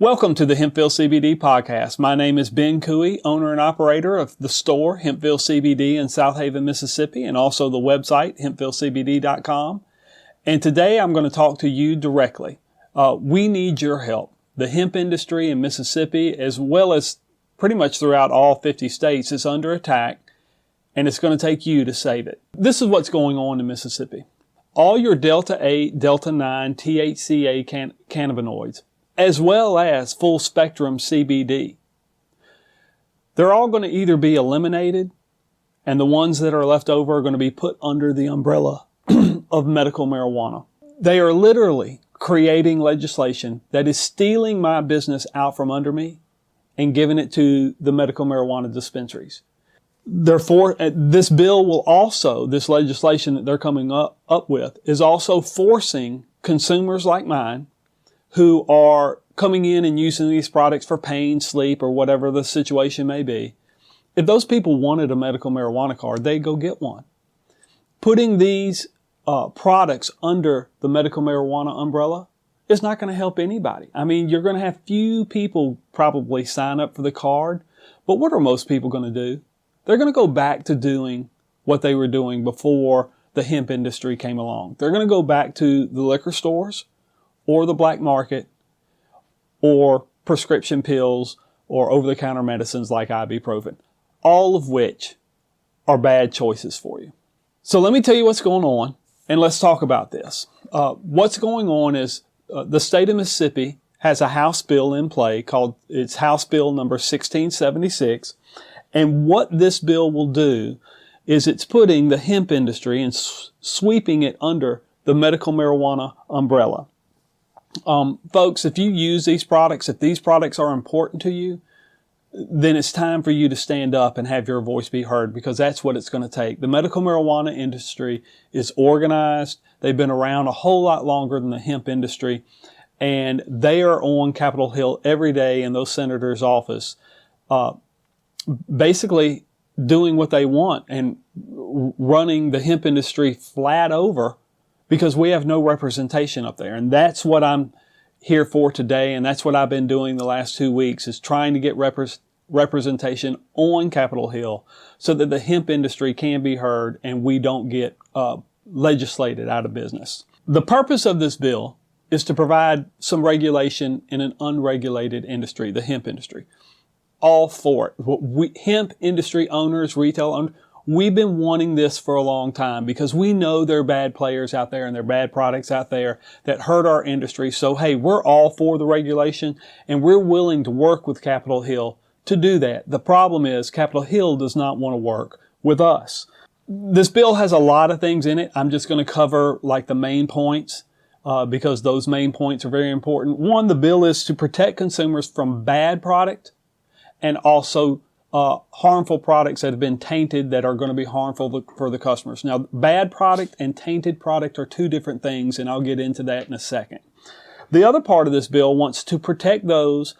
Welcome to the HempVille CBD podcast. My name is Ben Cooey, owner and operator of the store HempVille CBD in South Haven, Mississippi, and also the website hempvillecbd.com. And today I'm going to talk to you directly. We need your help. The hemp industry in Mississippi, as well as pretty much throughout all 50 states, is under attack, and it's going to take you to save it. This is what's going on in Mississippi. All your Delta 8, Delta 9, THCA cannabinoids, as well as full spectrum CBD. They're all going to either be eliminated, and the ones that are left over are going to be put under the umbrella of medical marijuana. They are literally creating legislation that is stealing my business out from under me and giving it to the medical marijuana dispensaries. Therefore, this bill will also, this legislation that they're coming up with, is also forcing consumers like mine who are coming in and using these products for pain, sleep, or whatever the situation may be. If those people wanted a medical marijuana card, they'd go get one. Putting these products under the medical marijuana umbrella is not going to help anybody. I mean, you're going to have few people probably sign up for the card, but what are most people going to do? They're going to go back to doing what they were doing before the hemp industry came along. They're going to go back to the liquor stores, or the black market, or prescription pills, or over-the-counter medicines like ibuprofen, all of which are bad choices for you. So let me tell you what's going on, and let's talk about this. What's going on is the state of Mississippi has a House bill in play called, it's House Bill number 1676, and what this bill will do is it's putting the hemp industry and sweeping it under the medical marijuana umbrella. Folks, if you use these products, if these products are important to you, then it's time for you to stand up and have your voice be heard, because that's what it's going to take. The medical marijuana industry is organized. They've been around a whole lot longer than the hemp industry, and they are on Capitol Hill every day in those senators' office, basically doing what they want and running the hemp industry flat over, because we have no representation up there. And that's what I'm here for today, and that's what I've been doing the last 2 weeks, is trying to get representation on Capitol Hill so that the hemp industry can be heard and we don't get legislated out of business. The purpose of this bill is to provide some regulation in an unregulated industry, the hemp industry. All for it. Hemp industry owners, retail owners, we've been wanting this for a long time, because we know there are bad players out there and there are bad products out there that hurt our industry. So, hey, we're all for the regulation, and we're willing to work with Capitol Hill to do that. The problem is Capitol Hill does not want to work with us. This bill has a lot of things in it. I'm just going to cover like the main points because those main points are very important. One, the bill is to protect consumers from bad product and also harmful products that have been tainted that are going to be harmful for the customers. Now, bad product and tainted product are two different things, and I'll get into that in a second. The other part of this bill wants to protect those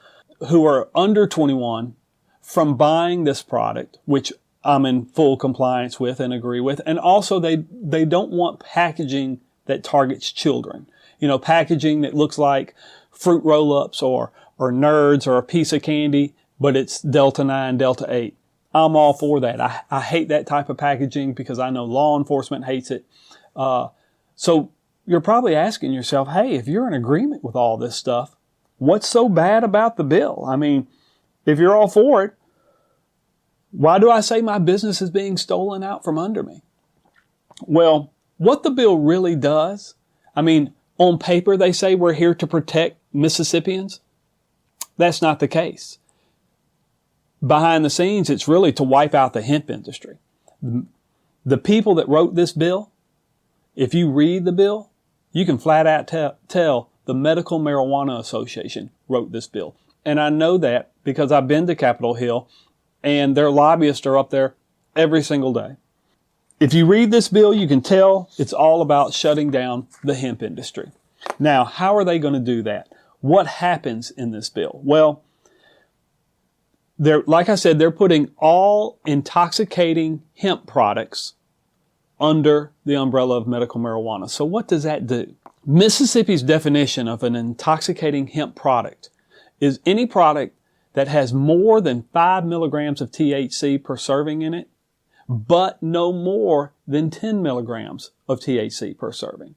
who are under 21 from buying this product, which I'm in full compliance with and agree with. And also they don't want packaging that targets children. You know, packaging that looks like fruit roll-ups or Nerds or a piece of candy, but it's Delta 9, Delta 8. I'm all for that. I hate that type of packaging because I know law enforcement hates it. So you're probably asking yourself, hey, if you're in agreement with all this stuff, what's so bad about the bill? I mean, if you're all for it, why do I say my business is being stolen out from under me? Well, what the bill really does, I mean, on paper they say we're here to protect Mississippians. That's not the case. Behind the scenes, it's really to wipe out the hemp industry. The people that wrote this bill, if you read the bill, you can flat out tell the Medical Marijuana Association wrote this bill. And I know that because I've been to Capitol Hill and their lobbyists are up there every single day. If you read this bill, you can tell it's all about shutting down the hemp industry. Now, how are they going to do that? What happens in this bill? Well, like I said, they're putting all intoxicating hemp products under the umbrella of medical marijuana. So what does that do? Mississippi's definition of an intoxicating hemp product is any product that has more than 5 milligrams of THC per serving in it, but no more than 10 milligrams of THC per serving.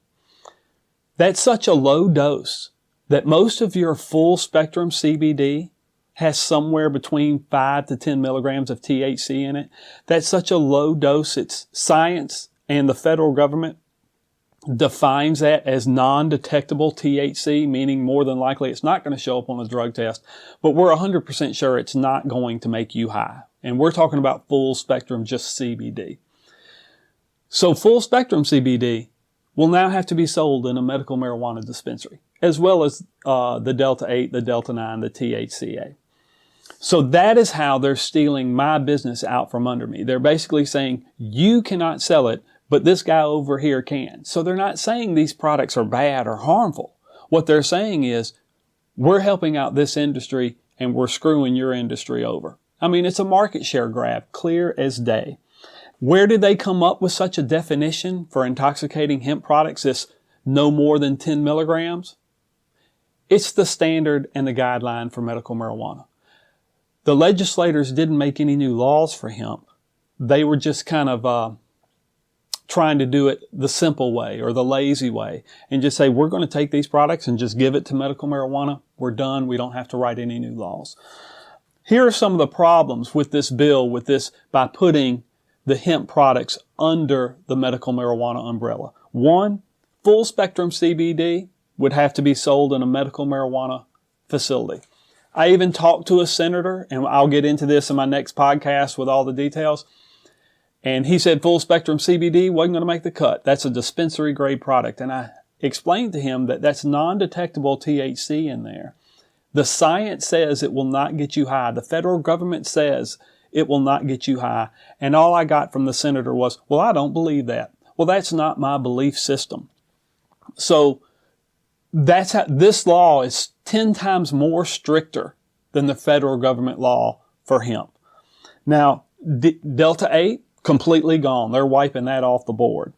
That's such a low dose that most of your full spectrum CBD has somewhere between 5 to 10 milligrams of THC in it. That's such a low dose. It's science and the federal government defines that as non-detectable THC, meaning more than likely it's not going to show up on a drug test, but we're 100% sure it's not going to make you high. And we're talking about full spectrum, just CBD. So full spectrum CBD will now have to be sold in a medical marijuana dispensary, as well as the Delta 8, the Delta 9, the THCA. So that is how they're stealing my business out from under me. They're basically saying, you cannot sell it, but this guy over here can. So they're not saying these products are bad or harmful. What they're saying is, we're helping out this industry and we're screwing your industry over. I mean, it's a market share grab, clear as day. Where did they come up with such a definition for intoxicating hemp products, this no more than 10 milligrams? It's the standard and the guideline for medical marijuana. The legislators didn't make any new laws for hemp. They were just kind of trying to do it the simple way or the lazy way and just say, we're going to take these products and just give it to medical marijuana. We're done. We don't have to write any new laws. Here are some of the problems with this bill, by putting the hemp products under the medical marijuana umbrella. One, full spectrum CBD would have to be sold in a medical marijuana facility. I even talked to a senator, and I'll get into this in my next podcast with all the details. And he said full spectrum CBD wasn't going to make the cut. That's a dispensary grade product. And I explained to him that that's non-detectable THC in there. The science says it will not get you high. The federal government says it will not get you high. And all I got from the senator was, well, I don't believe that. Well, that's not my belief system. So that's how this law is 10 times more stricter than the federal government law for hemp. Now, Delta 8, completely gone. They're wiping that off the board.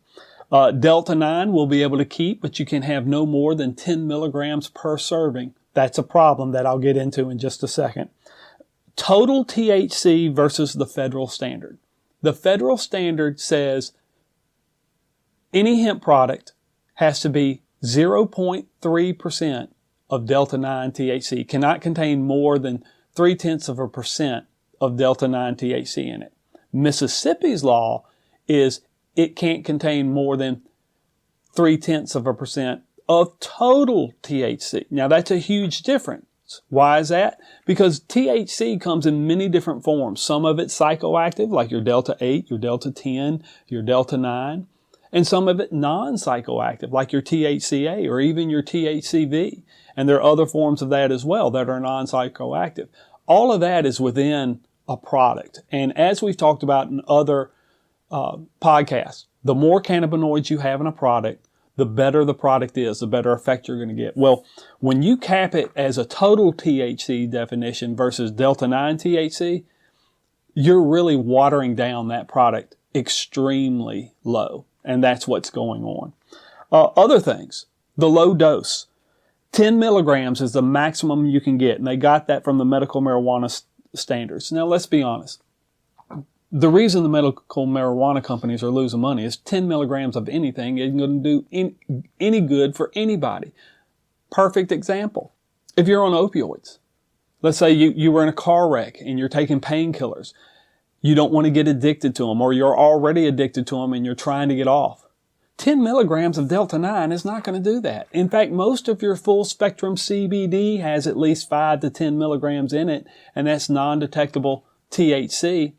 Delta 9 will be able to keep, but you can have no more than 10 milligrams per serving. That's a problem that I'll get into in just a second. Total THC versus the federal standard. The federal standard says any hemp product has to be 0.3% of Delta 9 THC, cannot contain more than 0.3% of Delta 9 THC in it. Mississippi's law is it can't contain more than 0.3% of total THC. Now that's a huge difference. Why is that? Because THC comes in many different forms. Some of it's psychoactive, like your Delta 8, your Delta 10, your Delta 9. And some of it non-psychoactive, like your THCA or even your THCV. And there are other forms of that as well that are non-psychoactive. All of that is within a product. And as we've talked about in other podcasts, the more cannabinoids you have in a product, the better the product is, the better effect you're going to get. Well, when you cap it as a total THC definition versus Delta 9 THC, you're really watering down that product extremely low. And that's what's going on. Other things, the low dose. 10 milligrams is the maximum you can get. And they got that from the medical marijuana standards. Now, let's be honest. The reason the medical marijuana companies are losing money is 10 milligrams of anything isn't going to do any good for anybody. Perfect example. If you're on opioids, let's say you were in a car wreck and you're taking painkillers. You don't want to get addicted to them, or you're already addicted to them and you're trying to get off. 10 milligrams of Delta 9 is not going to do that. In fact, most of your full spectrum CBD has at least 5 to 10 milligrams in it, and that's non-detectable THC.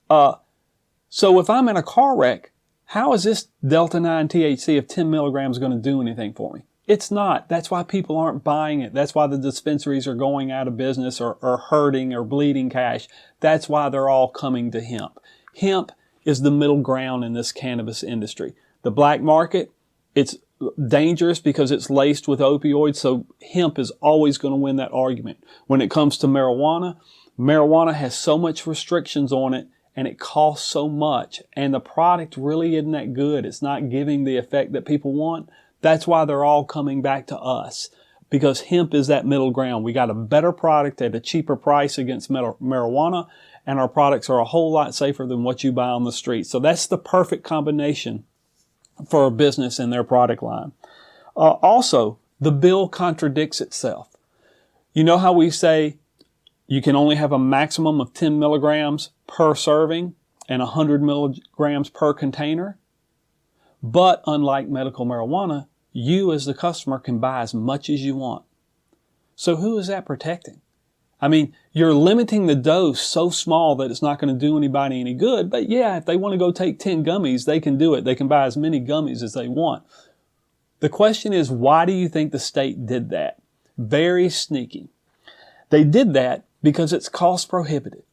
So if I'm in a car wreck, how is this Delta 9 THC of 10 milligrams going to do anything for me? It's not. That's why people aren't buying it. That's why the dispensaries are going out of business or hurting or bleeding cash. That's why they're all coming to hemp. Hemp is the middle ground in this cannabis industry. The black market, it's dangerous because it's laced with opioids, so hemp is always going to win that argument. When it comes to marijuana, marijuana has so much restrictions on it and it costs so much, and the product really isn't that good. It's not giving the effect that people want. That's why they're all coming back to us. because hemp is that middle ground. We got a better product at a cheaper price against marijuana, and our products are a whole lot safer than what you buy on the street. So that's the perfect combination for a business and their product line. Also, the bill contradicts itself. You know how we say you can only have a maximum of 10 milligrams per serving and 100 milligrams per container? But unlike medical marijuana, you as the customer can buy as much as you want. So who is that protecting? I mean, you're limiting the dose so small that it's not going to do anybody any good. But yeah, if they want to go take 10 gummies, they can do it. They can buy as many gummies as they want. The question is, why do you think the state did that? Very sneaky. They did that because it's cost prohibitive.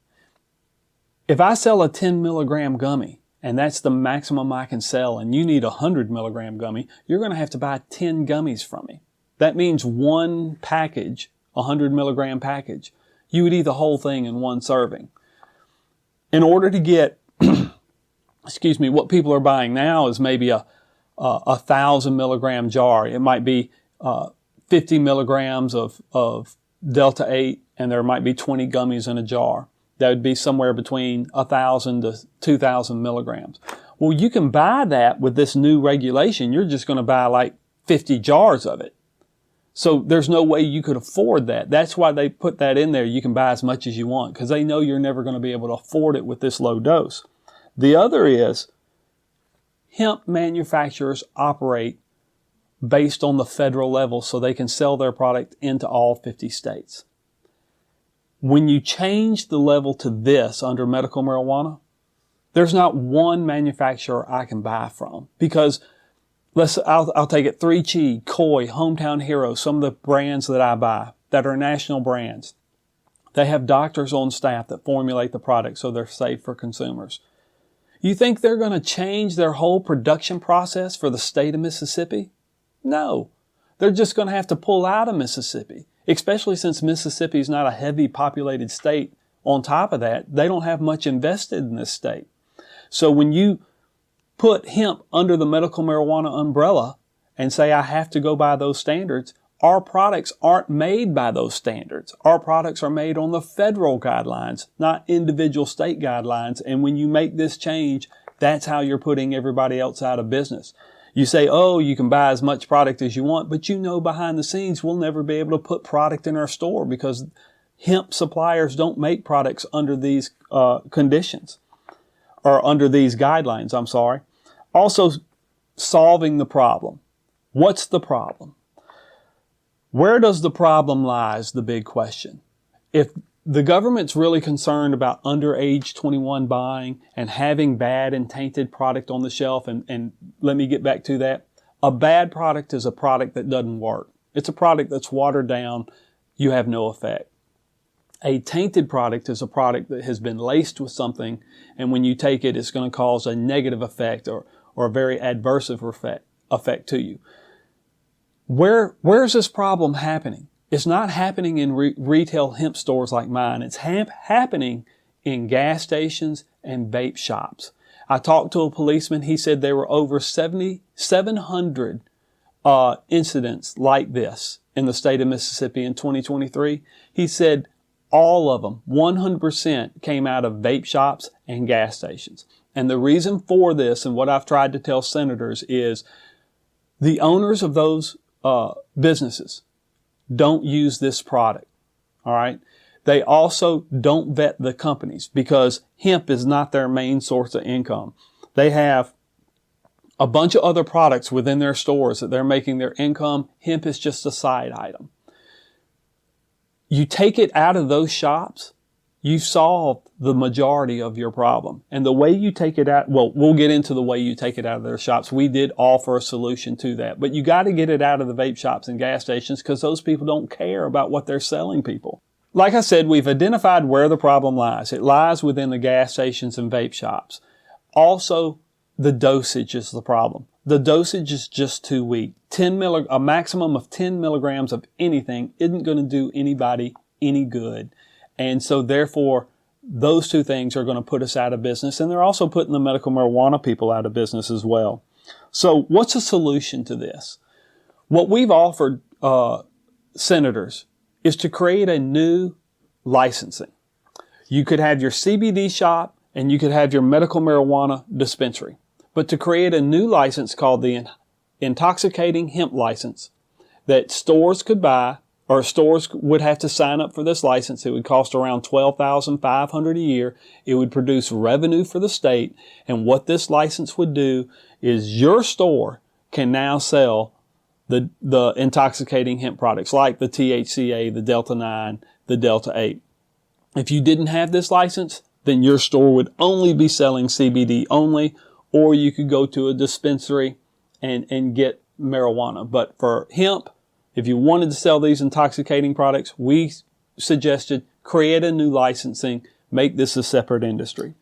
If I sell a 10 milligram gummy, and that's the maximum I can sell, and you need a 100 milligram gummy, you're going to have to buy 10 gummies from me. That means one package, a 100 milligram package. You would eat the whole thing in one serving. In order to get, what people are buying now is maybe a 1,000 milligram jar. It might be 50 milligrams of Delta 8, and there might be 20 gummies in a jar. That would be somewhere between 1,000 to 2,000 milligrams. Well, you can buy that with this new regulation. You're just going to buy like 50 jars of it. So there's no way you could afford that. That's why they put that in there. You can buy as much as you want because they know you're never going to be able to afford it with this low dose. The other is hemp manufacturers operate based on the federal level so they can sell their product into all 50 states. When you change the level to this under medical marijuana, there's not one manufacturer I can buy from because I'll take it 3Chi, Koi, Hometown Hero, some of the brands that I buy that are national brands. They have doctors on staff that formulate the product so they're safe for consumers. You think they're going to change their whole production process for the state of Mississippi? No. They're just going to have to pull out of Mississippi, especially since Mississippi is not a heavy populated state. On top of that, they don't have much invested in this state. So when you put hemp under the medical marijuana umbrella and say, I have to go by those standards, our products aren't made by those standards. Our products are made on the federal guidelines, not individual state guidelines. And when you make this change, that's how you're putting everybody else out of business. You say, oh, you can buy as much product as you want, but you know behind the scenes we'll never be able to put product in our store because hemp suppliers don't make products under these conditions or under these guidelines, I'm sorry. Also, solving the problem. What's the problem? Where does the problem lie is the big question. If the government's really concerned about underage 21 buying and having bad and tainted product on the shelf, and let me get back to that. A bad product is a product that doesn't work. It's a product that's watered down. You have no effect. A tainted product is a product that has been laced with something, and when you take it, it's going to cause a negative effect or a very adverse effect to you. Where's this problem happening? It's not happening in retail hemp stores like mine. It's happening in gas stations and vape shops. I talked to a policeman. He said there were over 700 incidents like this in the state of Mississippi in 2023. He said all of them, 100%, came out of vape shops and gas stations. And the reason for this, and what I've tried to tell senators, is the owners of those businesses don't use this product. All right. They also don't vet the companies because hemp is not their main source of income. They have a bunch of other products within their stores that they're making their income. Hemp is just a side item. You take it out of those shops, you've solved the majority of your problem. And the way you take it out, well, we'll get into the way you take it out of their shops. We did offer a solution to that. But you got to get it out of the vape shops and gas stations because those people don't care about what they're selling people. Like I said, we've identified where the problem lies. It lies within the gas stations and vape shops. Also, the dosage is the problem. The dosage is just too weak. A maximum of 10 milligrams of anything isn't going to do anybody any good. And so therefore, those two things are going to put us out of business. And they're also putting the medical marijuana people out of business as well. So what's a solution to this? What we've offered senators is to create a new licensing. You could have your CBD shop and you could have your medical marijuana dispensary. But to create a new license called the intoxicating hemp license that stores could buy, or stores would have to sign up for this license. It would cost around $12,500 a year. It would produce revenue for the state. And what this license would do is your store can now sell the intoxicating hemp products like the THCA, the Delta 9, the Delta 8. If you didn't have this license, then your store would only be selling CBD only, or you could go to a dispensary and get marijuana. But for hemp, if you wanted to sell these intoxicating products, we suggested create a new licensing, make this a separate industry.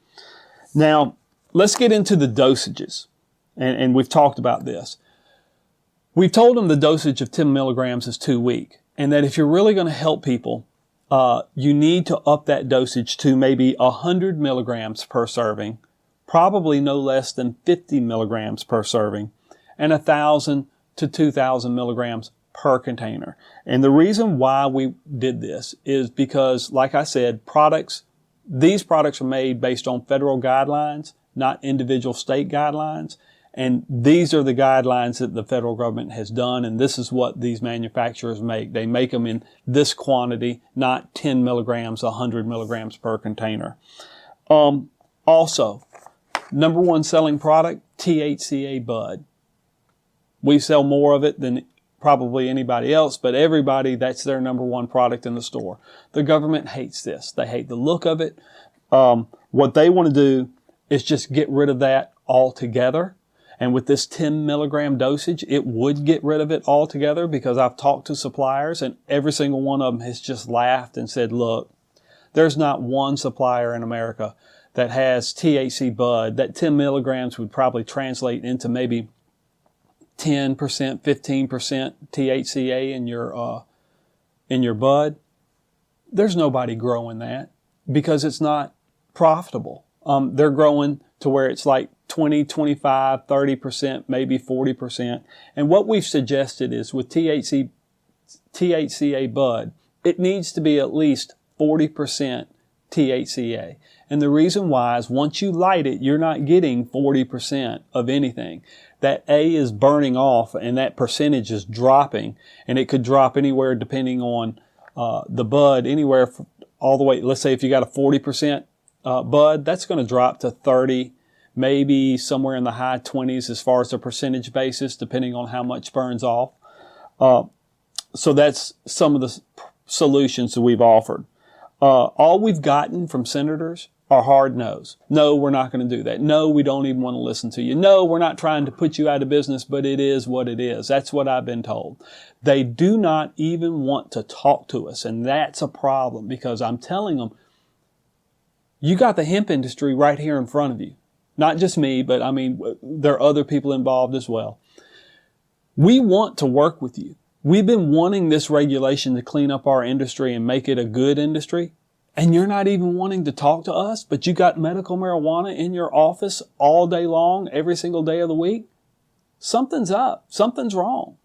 Now, let's get into the dosages. And we've talked about this. We've told them the dosage of 10 milligrams is too weak, and that if you're really going to help people, you need to up that dosage to maybe 100 milligrams per serving, probably no less than 50 milligrams per serving, and 1,000 to 2,000 milligrams per container. And the reason why we did this is because, like I said, these products are made based on federal guidelines, not individual state guidelines. And these are the guidelines that the federal government has done, and this is what these manufacturers make. They make them in this quantity, not 10 milligrams, 100 milligrams per container. Also, number one selling product, THCA bud. We sell more of it than probably anybody else, but everybody, that's their number one product in the store. The government hates this. They hate the look of it. What they want to do is just get rid of that altogether. And with this 10 milligram dosage, it would get rid of it altogether, because I've talked to suppliers and every single one of them has just laughed and said, look, there's not one supplier in America that has THC bud. That 10 milligrams would probably translate into maybe 10%, 15% THCA in your bud. There's nobody growing that because it's not profitable. They're growing to where it's like 20, 25, 30%, maybe 40%. And what we've suggested is with THCA bud, it needs to be at least 40% THCA. And the reason why is once you light it, you're not getting 40% of anything. That A is burning off and that percentage is dropping, and it could drop anywhere depending on the bud, anywhere all the way. Let's say if you got a 40% bud, that's going to drop to 30, maybe somewhere in the high 20s as far as the percentage basis, depending on how much burns off. So that's some of the solutions that we've offered. All we've gotten from senators are hard no's. No, we're not going to do that. No, we don't even want to listen to you. No, we're not trying to put you out of business, but it is what it is. That's what I've been told. They do not even want to talk to us, and that's a problem, because I'm telling them, you got the hemp industry right here in front of you. Not just me, but I mean, there are other people involved as well. We want to work with you. We've been wanting this regulation to clean up our industry and make it a good industry. And you're not even wanting to talk to us, but you got medical marijuana in your office all day long, every single day of the week. Something's up. Something's wrong.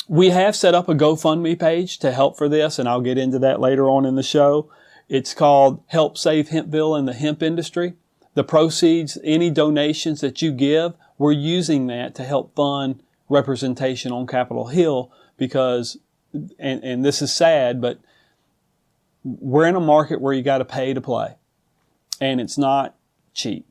We have set up a GoFundMe page to help for this, and I'll get into that later on in the show. It's called Help Save HempVille and the Hemp Industry. The proceeds, any donations that you give, we're using that to help fund representation on Capitol Hill, because, and this is sad, but we're in a market where you got to pay to play, and it's not cheap.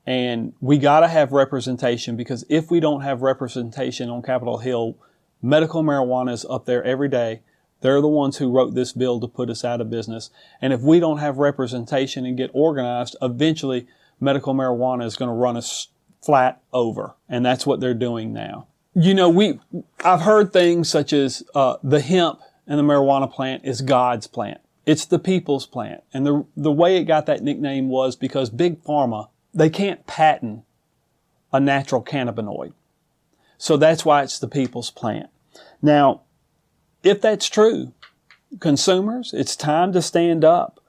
And we got to have representation, because if we don't have representation on Capitol Hill, medical marijuana is up there every day. They're the ones who wrote this bill to put us out of business. And if we don't have representation and get organized, eventually medical marijuana is going to run us flat over. And that's what they're doing now. You know, I've heard things such as the hemp and the marijuana plant is God's plant. It's the people's plant. And the way it got that nickname was because Big Pharma, they can't patent a natural cannabinoid. So that's why it's the people's plant. Now, if that's true, consumers, it's time to stand up.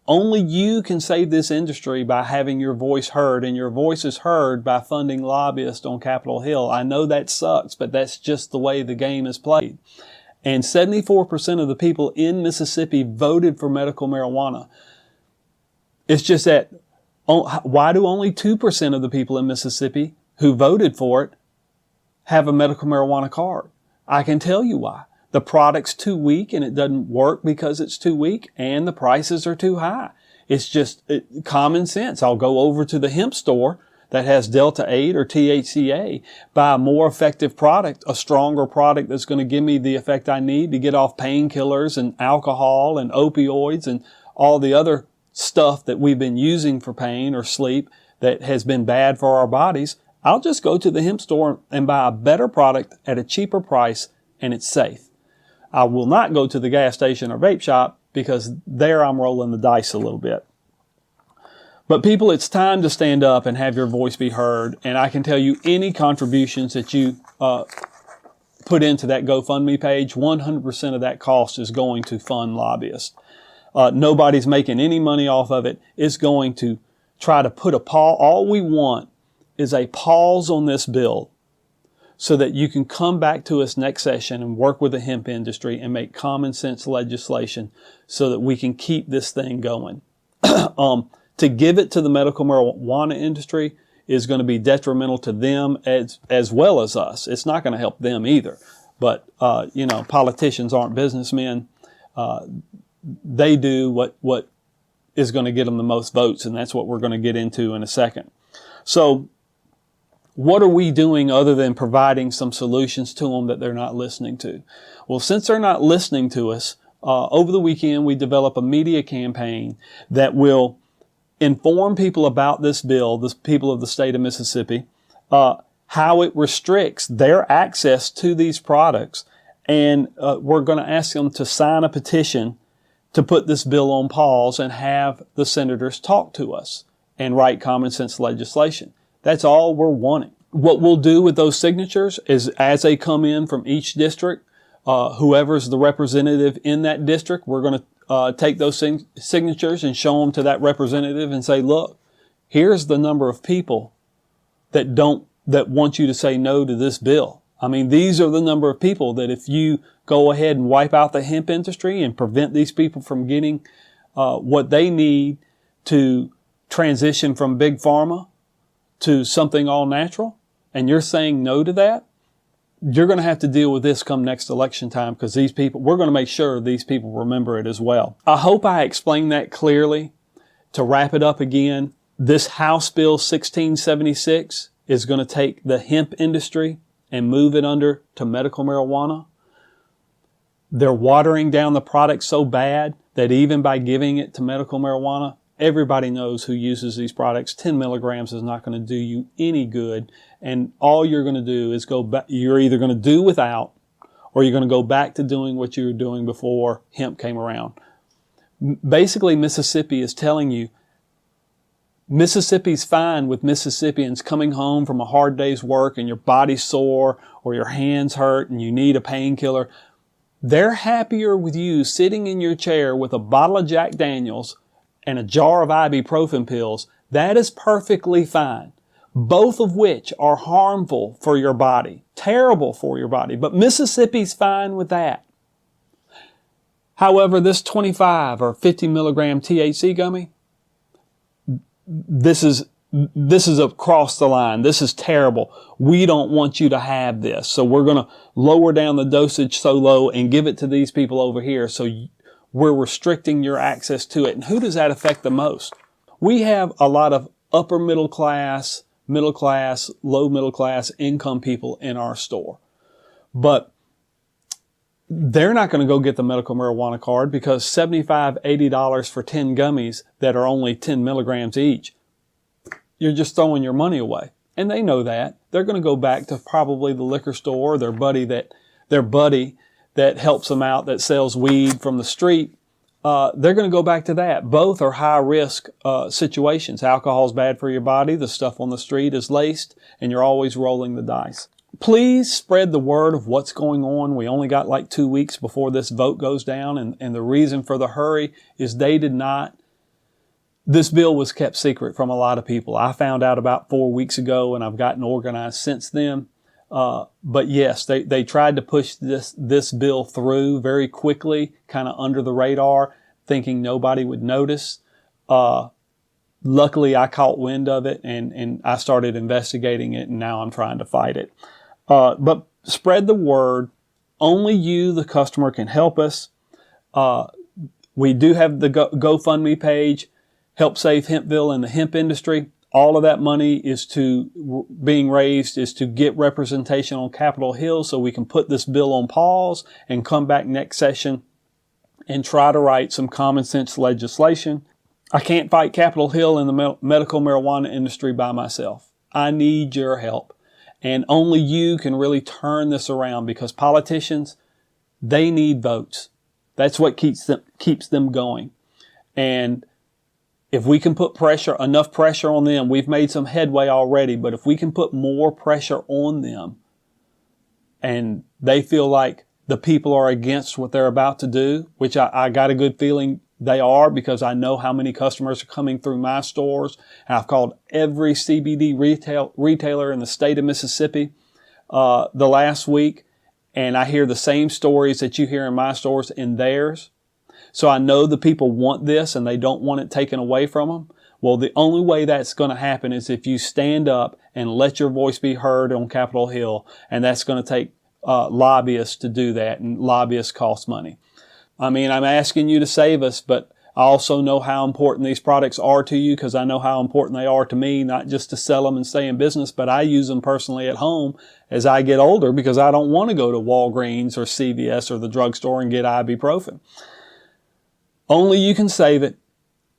Only you can save this industry by having your voice heard, and your voice is heard by funding lobbyists on Capitol Hill. I know that sucks, but that's just the way the game is played. And 74% of the people in Mississippi voted for medical marijuana. It's just that, why do only 2% of the people in Mississippi who voted for it have a medical marijuana card? I can tell you why. The product's too weak and it doesn't work because it's too weak, and the prices are too high. It's just common sense. I'll go over to the hemp store that has Delta 8 or THCA, buy a more effective product, a stronger product that's going to give me the effect I need to get off painkillers and alcohol and opioids and all the other stuff that we've been using for pain or sleep that has been bad for our bodies. I'll just go to the hemp store and buy a better product at a cheaper price, and it's safe. I will not go to the gas station or vape shop because there I'm rolling the dice a little bit. But people, it's time to stand up and have your voice be heard. And I can tell you, any contributions that you put into that GoFundMe page, 100% of that cost is going to fund lobbyists. Nobody's making any money off of it. It's going to try to put a pause. All we want is a pause on this bill so that you can come back to us next session and work with the hemp industry and make common sense legislation so that we can keep this thing going. To give it to the medical marijuana industry is going to be detrimental to them as well as us. It's not going to help them either. But, politicians aren't businessmen. They do what is going to get them the most votes, and that's what we're going to get into in a second. So, what are we doing other than providing some solutions to them that they're not listening to? Well, since they're not listening to us, over the weekend we developed a media campaign that will inform people about this bill, the people of the state of Mississippi, how it restricts their access to these products. And we're going to ask them to sign a petition to put this bill on pause and have the senators talk to us and write common sense legislation. That's all we're wanting. What we'll do with those signatures is, as they come in from each district, whoever's the representative in that district, we're going to take those signatures and show them to that representative and say, look, here's the number of people that want you to say no to this bill. I mean, these are the number of people that if you go ahead and wipe out the hemp industry and prevent these people from getting what they need to transition from big pharma to something all natural, and you're saying no to that, you're going to have to deal with this come next election time, because these people, we're going to make sure these people remember it as well. I hope I explained that clearly. To wrap it up again, this House Bill 1676 is going to take the hemp industry and move it under to medical marijuana. They're watering down the product so bad that even by giving it to medical marijuana, everybody knows who uses these products. 10 milligrams is not going to do you any good. And all you're going to do is go back. You're either going to do without, or you're going to go back to doing what you were doing before hemp came around. Basically, Mississippi is telling you, Mississippi's fine with Mississippians coming home from a hard day's work and your body's sore or your hands hurt and you need a painkiller. They're happier with you sitting in your chair with a bottle of Jack Daniels and a jar of ibuprofen pills. That is perfectly fine. Both of which are harmful for your body, terrible for your body. But Mississippi's fine with that. However, this 25 or 50 milligram THC gummy, this is across the line. This is terrible. We don't want you to have this. So we're going to lower down the dosage so low and give it to these people over here. So we're restricting your access to it. And who does that affect the most? We have a lot of upper middle class, low middle class income people in our store. But they're not going to go get the medical marijuana card because $75, $80 for 10 gummies that are only 10 milligrams each, you're just throwing your money away. And they know that. They're going to go back to probably the liquor store, their buddy that helps them out, that sells weed from the street. They're going to go back to that. Both are high risk situations. Alcohol's bad for your body. The stuff on the street is laced, and you're always rolling the dice. Please spread the word of what's going on. We only got like 2 weeks before this vote goes down, and the reason for the hurry is they did not This bill was kept secret from a lot of people. I found out about 4 weeks ago, and I've gotten organized since then. But yes, they tried to push this bill through very quickly, kind of under the radar, thinking nobody would notice. Luckily, I caught wind of it, and I started investigating it, and now I'm trying to fight it. But spread the word. Only you, the customer, can help us. We do have the GoFundMe page, Help Save HempVille and the hemp industry. All of that money is being raised is to get representation on Capitol Hill so we can put this bill on pause and come back next session and try to write some common sense legislation. I can't fight Capitol Hill and the medical marijuana industry by myself. I need your help. And only you can really turn this around, because politicians, they need votes. That's what keeps them going. And if we can put enough pressure on them, we've made some headway already, but if we can put more pressure on them and they feel like the people are against what they're about to do, which I got a good feeling they are, because I know how many customers are coming through my stores. And I've called every CBD retailer in the state of Mississippi the last week, and I hear the same stories that you hear in my stores in theirs. So I know the people want this and they don't want it taken away from them. Well, the only way that's going to happen is if you stand up and let your voice be heard on Capitol Hill, and that's going to take lobbyists to do that, and lobbyists cost money. I mean, I'm asking you to save us, but I also know how important these products are to you, because I know how important they are to me, not just to sell them and stay in business, but I use them personally at home as I get older, because I don't want to go to Walgreens or CVS or the drugstore and get ibuprofen. Only you can save it.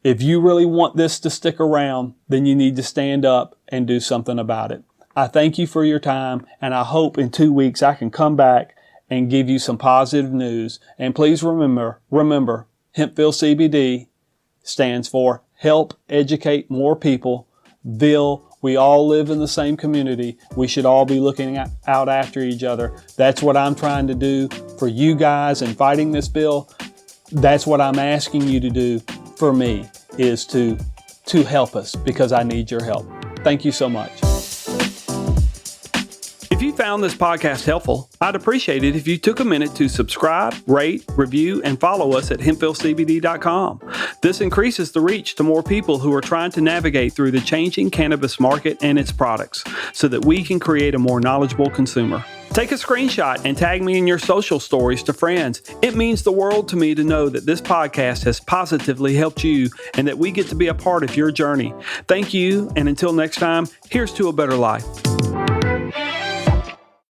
If you really want this to stick around, then you need to stand up and do something about it. I thank you for your time, and I hope in 2 weeks I can come back and give you some positive news. And please remember, HempVille CBD stands for Help Educate More People. Ville, we all live in the same community. We should all be looking out after each other. That's what I'm trying to do for you guys in fighting this bill. That's what I'm asking you to do for me, is to help us, because I need your help. Thank you so much. If you found this podcast helpful, I'd appreciate it if you took a minute to subscribe, rate, review, and follow us at HempVilleCBD.com. This increases the reach to more people who are trying to navigate through the changing cannabis market and its products, so that we can create a more knowledgeable consumer. Take a screenshot and tag me in your social stories to friends. It means the world to me to know that this podcast has positively helped you and that we get to be a part of your journey. Thank you, and until next time, here's to a better life.